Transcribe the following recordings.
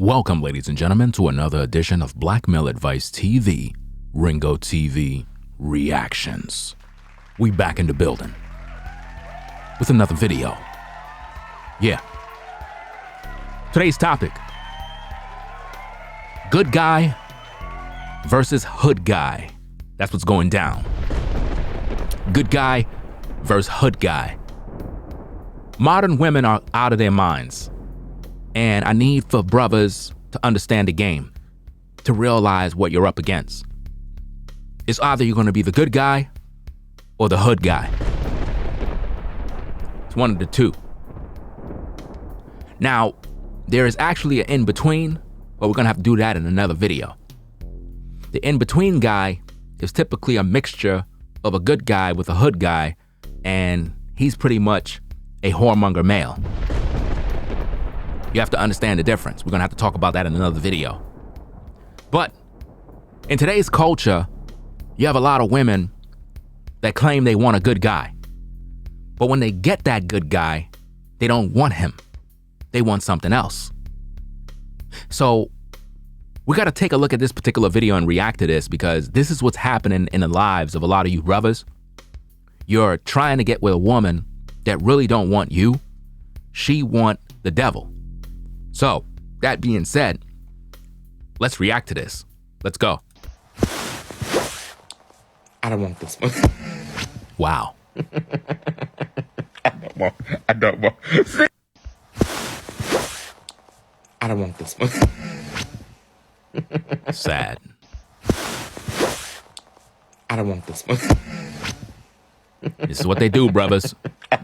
Welcome, ladies and gentlemen, to another edition of Black Male Advice TV, Ringo TV Reactions. We back in the building with another video. Yeah. Today's topic: good guy versus hood guy. That's what's going down. Good guy versus hood guy. Modern women are out of their minds. And I need for brothers to understand the game, to realize what you're up against. It's either you're going to be the good guy or the hood guy. It's one of the two. Now, there is actually an in-between, but we're going to have to do that in another video. The in-between guy is typically a mixture of a good guy with a hood guy, and he's pretty much a whoremonger male. You have to understand the difference. We're going to have to talk about that in another video. But in today's culture, you have a lot of women that claim they want a good guy. But when they get that good guy, they don't want him. They want something else. So we got to take a look at this particular video and react to this, because this is what's happening in the lives of a lot of you brothers. You're trying to get with a woman that really don't want you. She want the devil. So, that being said, let's react to this. Let's go. I don't want this one. Wow. I don't want. I don't want this one. Sad. I don't want this one. This is what they do, brothers. I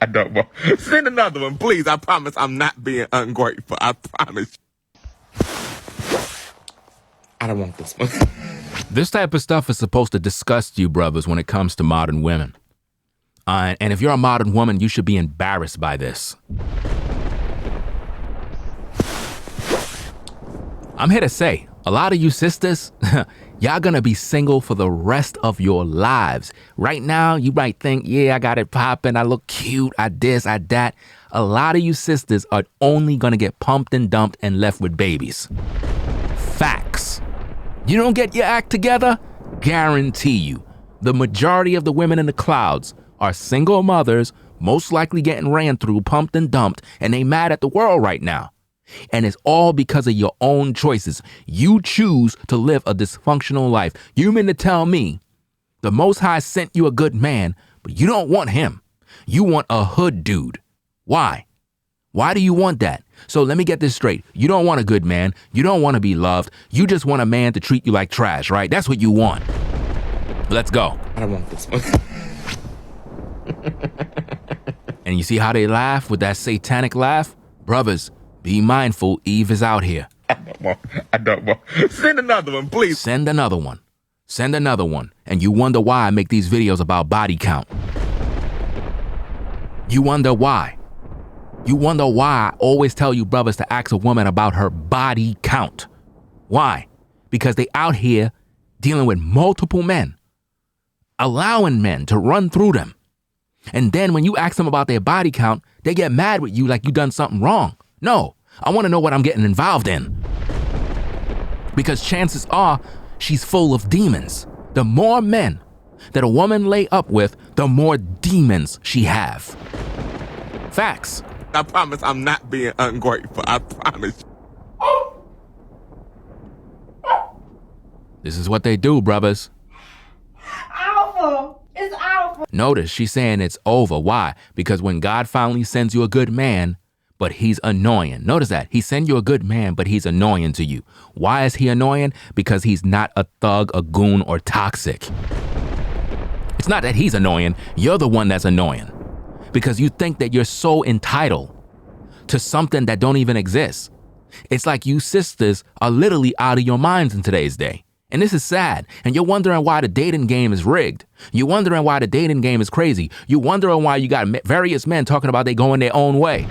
don't want. Send another one, please. I promise I'm not being ungrateful. I promise. I don't want this one. This type of stuff is supposed to disgust you, brothers, when it comes to modern women. And if you're a modern woman, you should be embarrassed by this. I'm here to say, a lot of you sisters, y'all gonna be single for the rest of your lives. Right now, you might think, yeah, I got it popping, I look cute, I this, I that. A lot of you sisters are only gonna get pumped and dumped and left with babies. Facts. You don't get your act together? Guarantee you, the majority of the women in the clouds are single mothers, most likely getting ran through, pumped and dumped, and they mad at the world right now. And it's all because of your own choices. You choose to live a dysfunctional life. You mean to tell me the Most High sent you a good man, but you don't want him. You want a hood dude. Why? Why do you want that? So let me get this straight. You don't want a good man. You don't want to be loved. You just want a man to treat you like trash, right? That's what you want. Let's go. I don't want this one. And you see how they laugh with that satanic laugh? Brothers, be mindful, Eve is out here. I don't want. Send another one, please. Send another one. Send another one. And you wonder why I make these videos about body count. You wonder why. You wonder why I always tell you brothers to ask a woman about her body count. Why? Because they out here dealing with multiple men, allowing men to run through them. And then when you ask them about their body count, they get mad with you like you done something wrong. No, I want to know what I'm getting involved in. Because chances are she's full of demons. The more men that a woman lay up with, the more demons she have. Facts. I promise I'm not being ungrateful. I promise. This is what they do, brothers. Alpha. It's alpha. Notice she's saying it's over. Why? Because when God finally sends you a good man, but he's annoying. Notice that. He sent you a good man, but he's annoying to you. Why is he annoying? Because he's not a thug, a goon, or toxic. It's not that he's annoying. You're the one that's annoying. Because you think that you're so entitled to something that don't even exist. It's like you sisters are literally out of your minds in today's day. And this is sad. And you're wondering why the dating game is rigged. You're wondering why the dating game is crazy. You're wondering why you got various men talking about they going their own way.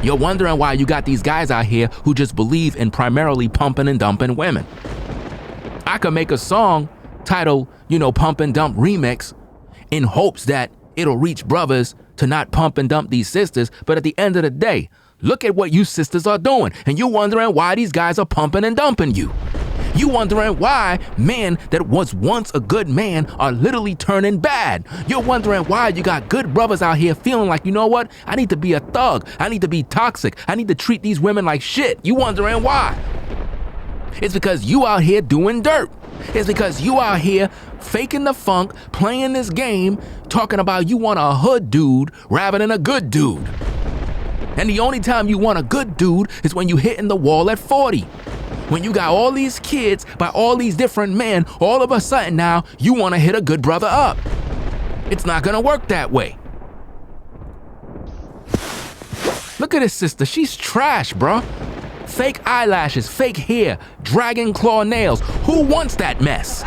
You're wondering why you got these guys out here who just believe in primarily pumping and dumping women. I could make a song titled, Pump and Dump Remix in hopes that it'll reach brothers to not pump and dump these sisters, but at the end of the day, look at what you sisters are doing, and you're wondering why these guys are pumping and dumping you. You wondering why men that was once a good man are literally turning bad. You're wondering why you got good brothers out here feeling like, you know what? I need to be a thug. I need to be toxic. I need to treat these women like shit. You wondering why? It's because you out here doing dirt. It's because you out here faking the funk, playing this game, talking about you want a hood dude rather than a good dude. And the only time you want a good dude is when you hitting the wall at 40. When you got all these kids by all these different men, all of a sudden now you want to hit a good brother up. It's not gonna work that way. Look at this sister, she's trash, bro. Fake eyelashes, fake hair, dragon claw nails. Who wants that mess?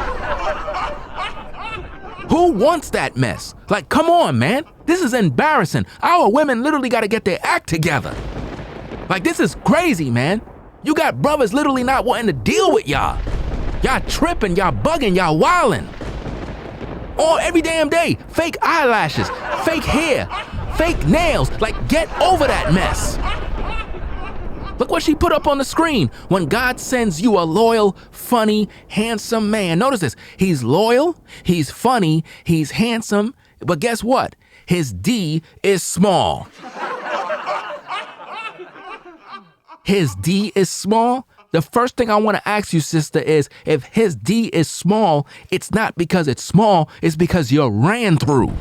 Who wants that mess? Like, come on, man. This is embarrassing. Our women literally gotta get their act together. Like, this is crazy, man. You got brothers literally not wanting to deal with y'all. Y'all tripping, y'all bugging, y'all wilding. All every damn day. Fake eyelashes, fake hair, fake nails. Like, get over that mess. Look what she put up on the screen. When God sends you a loyal, funny, handsome man. Notice this. He's loyal, he's funny, he's handsome, but guess what? His D is small. His D is small. The first thing I want to ask you, sister, is if his D is small, it's not because it's small, it's because you're ran through.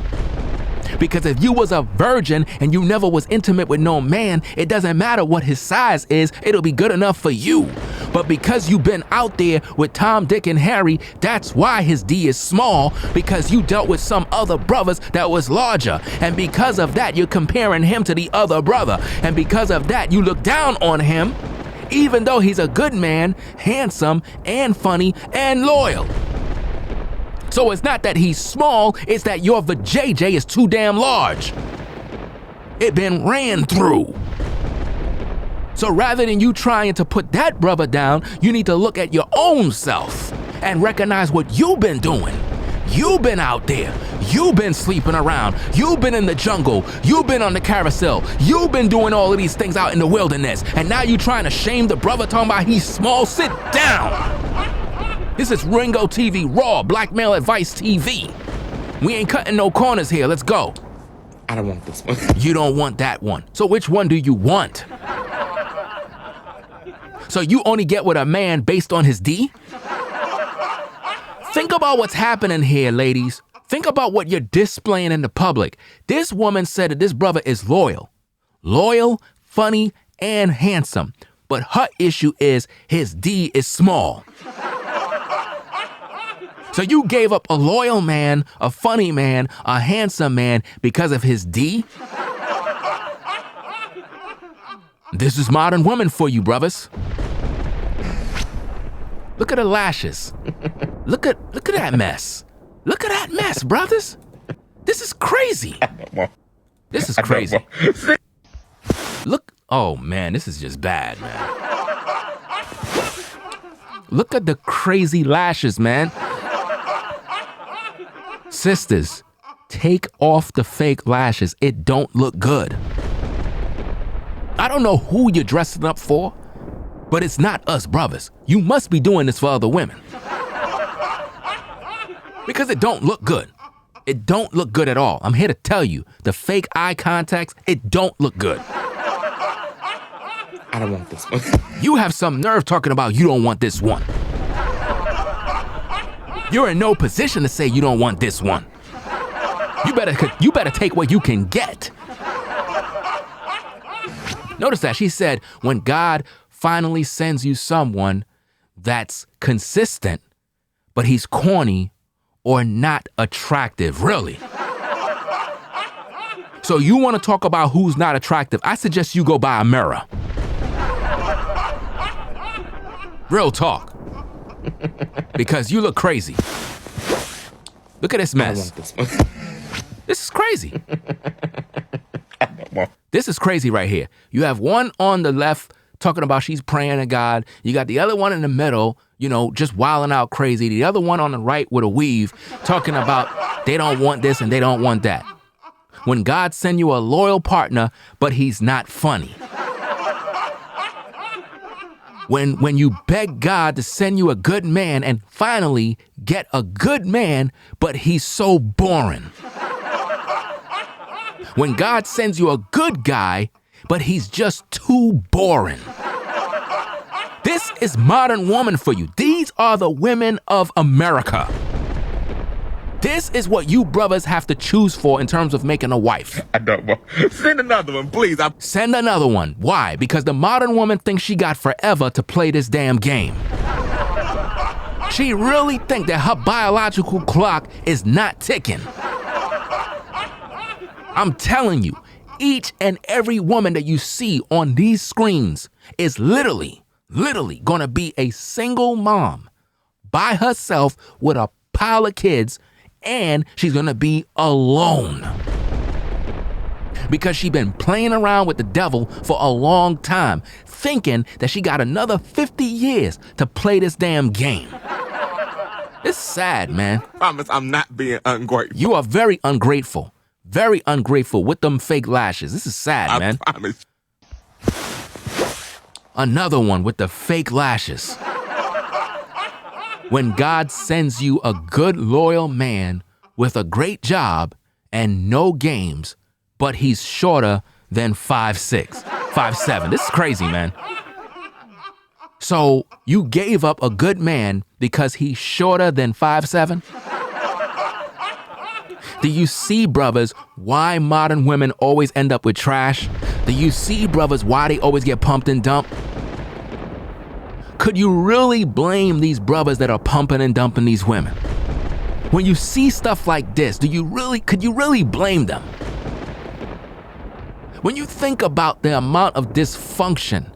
Because if you was a virgin and you never was intimate with no man, it doesn't matter what his size is, it'll be good enough for you. But because you've been out there with Tom, Dick, and Harry, that's why his D is small, because you dealt with some other brothers that was larger. And because of that, you're comparing him to the other brother. And because of that, you look down on him, even though he's a good man, handsome, and funny, and loyal. So it's not that he's small, it's that your vajayjay is too damn large. It been ran through. So rather than you trying to put that brother down, you need to look at your own self and recognize what you've been doing. You've been out there. You've been sleeping around. You've been in the jungle. You've been on the carousel. You've been doing all of these things out in the wilderness. And now you trying to shame the brother talking about he's small? Sit down. This is Ringo TV, Raw, Blackmail Advice TV. We ain't cutting no corners here. Let's go. I don't want this one. You don't want that one. So which one do you want? So you only get with a man based on his D? Think about what's happening here, ladies. Think about what you're displaying in the public. This woman said that this brother is loyal. Loyal, funny, and handsome. But her issue is his D is small. So you gave up a loyal man, a funny man, a handsome man because of his D? This is modern woman for you, brothers. Look at her lashes. Look at that mess. Look at that mess, brothers. This is crazy. This is crazy. Look, oh man, this is just bad, man. Look at the crazy lashes, man. Sisters, take off the fake lashes. It don't look good. I don't know who you're dressing up for, but it's not us brothers. You must be doing this for other women. Because it don't look good. It don't look good at all. I'm here to tell you, the fake eye contacts, it don't look good. I don't want this one. You have some nerve talking about you don't want this one. You're in no position to say you don't want this one. You better take what you can get. Notice that she said, when God finally sends you someone that's consistent, but he's corny or not attractive, really. So you want to talk about who's not attractive? I suggest you go buy a mirror. Real talk. Because you look crazy. Look at this mess. This is crazy. This is crazy right here. You have one on the left talking about she's praying to God. You got the other one in the middle, you know, just wilding out crazy. The other one on the right with a weave talking about they don't want this and they don't want that. When God send you a loyal partner, but he's not funny. When you beg God to send you a good man and finally get a good man, but he's so boring. When God sends you a good guy, but he's just too boring. This is modern woman for you. These are the women of America. This is what you brothers have to choose for in terms of making a wife. I don't want. Send another one, please. Send another one. Why? Because the modern woman thinks she got forever to play this damn game. She really thinks that her biological clock is not ticking. I'm telling you, each and every woman that you see on these screens is literally gonna be a single mom by herself with a pile of kids, and she's gonna be alone. Because she's been playing around with the devil for a long time, thinking that she got another 50 years to play this damn game. It's sad, man. I promise I'm not being ungrateful. You are very ungrateful. Very ungrateful with them fake lashes. This is sad, man. I promise. Another one with the fake lashes. When God sends you a good, loyal man with a great job and no games, but he's shorter than 5'6", 5'7". This is crazy, man. So you gave up a good man because he's shorter than 5'7"? Do you see, brothers, why modern women always end up with trash? Do you see, brothers, why they always get pumped and dumped? Could you really blame these brothers that are pumping and dumping these women? When you see stuff like this, could you really blame them? When you think about the amount of dysfunction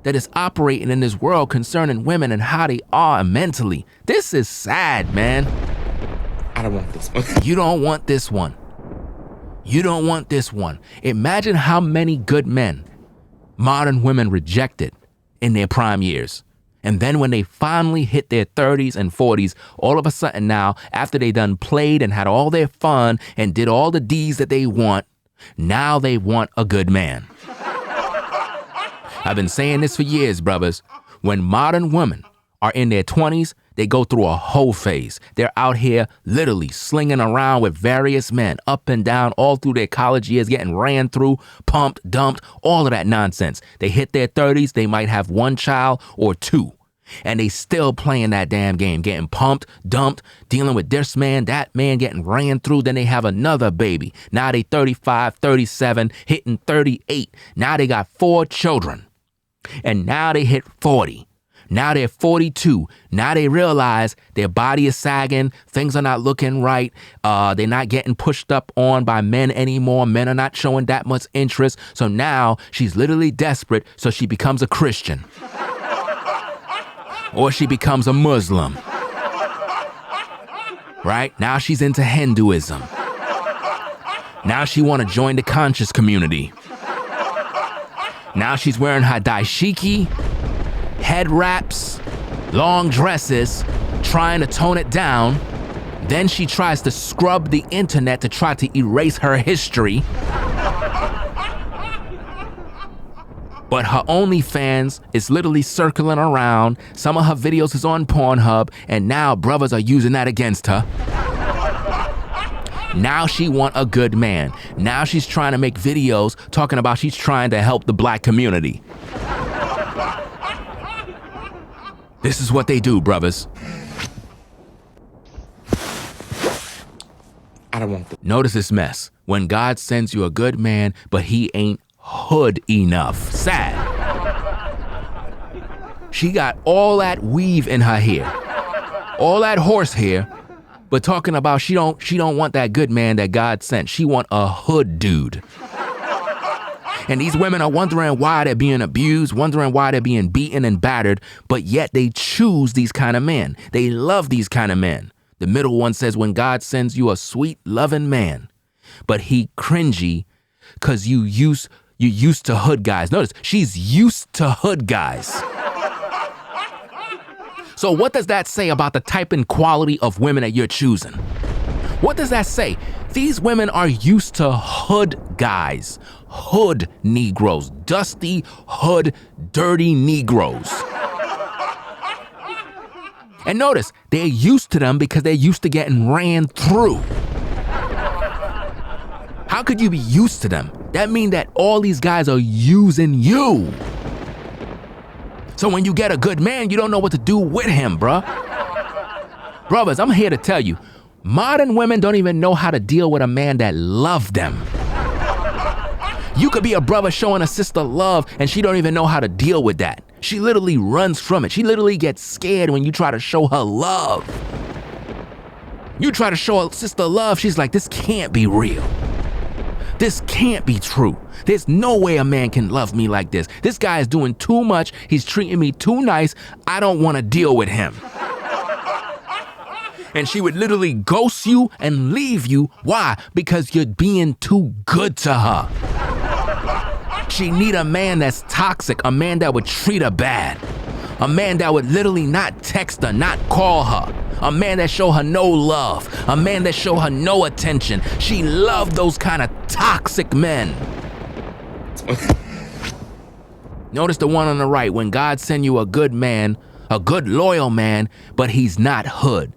that is operating in this world concerning women and how they are mentally, this is sad, man. I don't want this one. You don't want this one. You don't want this one. Imagine how many good men modern women rejected in their prime years. And then when they finally hit their 30s and 40s, all of a sudden now, after they done played and had all their fun and did all the deeds that they want, now they want a good man. I've been saying this for years, brothers. When modern women are in their 20s, they go through a whole phase. They're out here literally slinging around with various men up and down all through their college years, getting ran through, pumped, dumped, all of that nonsense. They hit their 30s, they might have one child or two, and they still playing that damn game, getting pumped, dumped, dealing with this man, that man, getting ran through. Then they have another baby. Now they 35, 37, hitting 38. Now they got 4 children. And now they hit 40. Now they're 42. Now they realize their body is sagging. Things are not looking right. They're not getting pushed up on by men anymore. Men are not showing that much interest. So now she's literally desperate. So she becomes a Christian. Or she becomes a Muslim. Right? Now she's into Hinduism. Now she want to join the conscious community. Now she's wearing her dashiki, head wraps, long dresses, trying to tone it down. Then she tries to scrub the internet to try to erase her history. But her OnlyFans is literally circling around. Some of her videos is on Pornhub, and now brothers are using that against her. Now she want a good man. Now she's trying to make videos talking about she's trying to help the black community. This is what they do, brothers. I don't want this. Notice this mess. When God sends you a good man, but he ain't hood enough. Sad. She got all that weave in her hair, all that horse hair, but talking about she don't want that good man that God sent. She want a hood dude. And these women are wondering why they're being abused, wondering why they're being beaten and battered, but yet they choose these kind of men. They love these kind of men. The middle one says, when God sends you a sweet, loving man, but he cringy because you used to hood guys. Notice, she's used to hood guys. So what does that say about the type and quality of women that you're choosing? What does that say? These women are used to hood guys, hood Negroes, dusty, hood, dirty Negroes. And notice, they're used to them because they're used to getting ran through. How could you be used to them? That means that all these guys are using you. So when you get a good man, you don't know what to do with him, bruh. Brothers, I'm here to tell you, modern women don't even know how to deal with a man that loves them. You could be a brother showing a sister love and she don't even know how to deal with that. She literally runs from it. She literally gets scared when you try to show her love. You try to show a sister love, she's like, this can't be real. This can't be true. There's no way a man can love me like this. This guy is doing too much. He's treating me too nice. I don't want to deal with him. And she would literally ghost you and leave you. Why? Because you're being too good to her. She need a man that's toxic, a man that would treat her bad, a man that would literally not text her, not call her, a man that show her no love, a man that show her no attention. She loved those kind of toxic men. Notice the one on the right, when God send you a good man, a good loyal man, but he's not hood.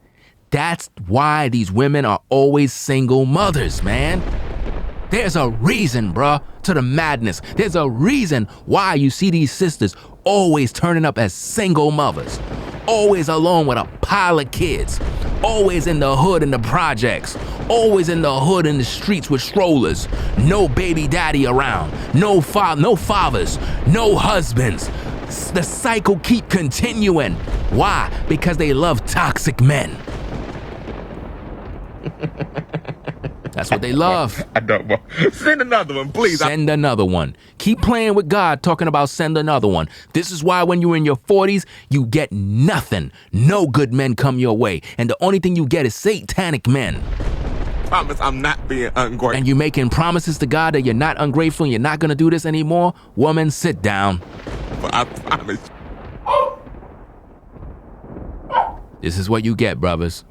That's why these women are always single mothers, man. There's a reason, bruh, to the madness. There's a reason why you see these sisters always turning up as single mothers, always alone with a pile of kids, always in the hood in the projects, always in the hood in the streets with strollers, no baby daddy around, no fathers, no husbands. The cycle keep continuing. Why? Because they love toxic men. That's what they love. I don't want. Send another one, please. Send another one. Keep playing with God, talking about send another one. This is why when you're in your 40s, you get nothing. No good men come your way. And the only thing you get is satanic men. Promise I'm not being ungrateful. And you making promises to God that you're not ungrateful and you're not going to do this anymore? Woman, sit down. But I promise. This is what you get, brothers.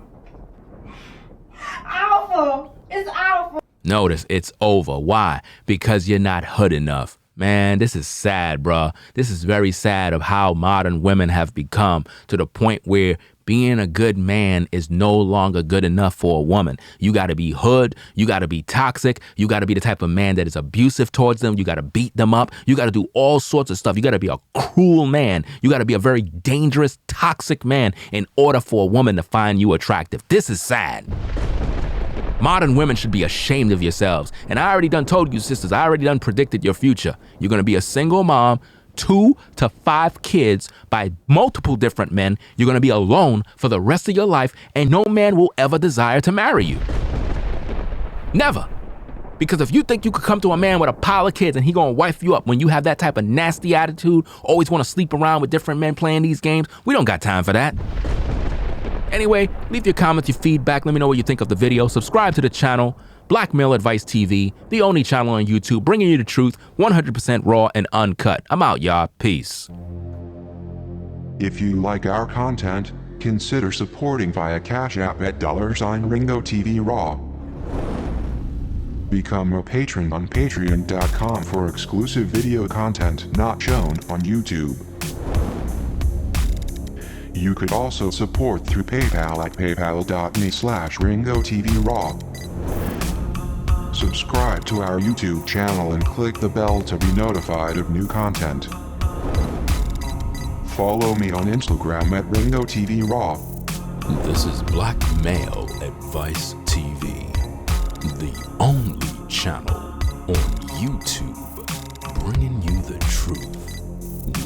Awful. It's awful. Notice, it's over. Why? Because you're not hood enough. Man, this is sad, bruh. This is very sad of how modern women have become, to the point where being a good man is no longer good enough for a woman. You got to be hood. You got to be toxic. You got to be the type of man that is abusive towards them. You got to beat them up. You got to do all sorts of stuff. You got to be a cruel man. You got to be a very dangerous, toxic man in order for a woman to find you attractive. This is sad. Modern women should be ashamed of yourselves. And I already done told you, sisters, I already done predicted your future. You're going to be a single mom, 2 to 5 kids by multiple different men. You're going to be alone for the rest of your life, and no man will ever desire to marry you. Never. Because if you think you could come to a man with a pile of kids and he gonna wife you up when you have that type of nasty attitude, always want to sleep around with different men playing these games, we don't got time for that. Anyway, leave your comments, your feedback. Let me know what you think of the video. Subscribe to the channel, Black Male Advice TV, the only channel on YouTube bringing you the truth, 100% raw and uncut. I'm out, y'all. Peace. If you like our content, consider supporting via Cash App at $Ringo TV Raw. Become a patron on patreon.com for exclusive video content not shown on YouTube. You could also support through PayPal at paypal.me/RingoTVRaw. Subscribe to our YouTube channel and click the bell to be notified of new content. Follow me on Instagram at RingoTVRaw. This is Black Male Advice TV, the only channel on YouTube bringing you the truth,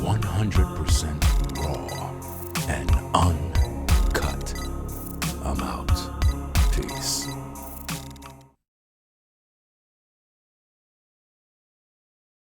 100%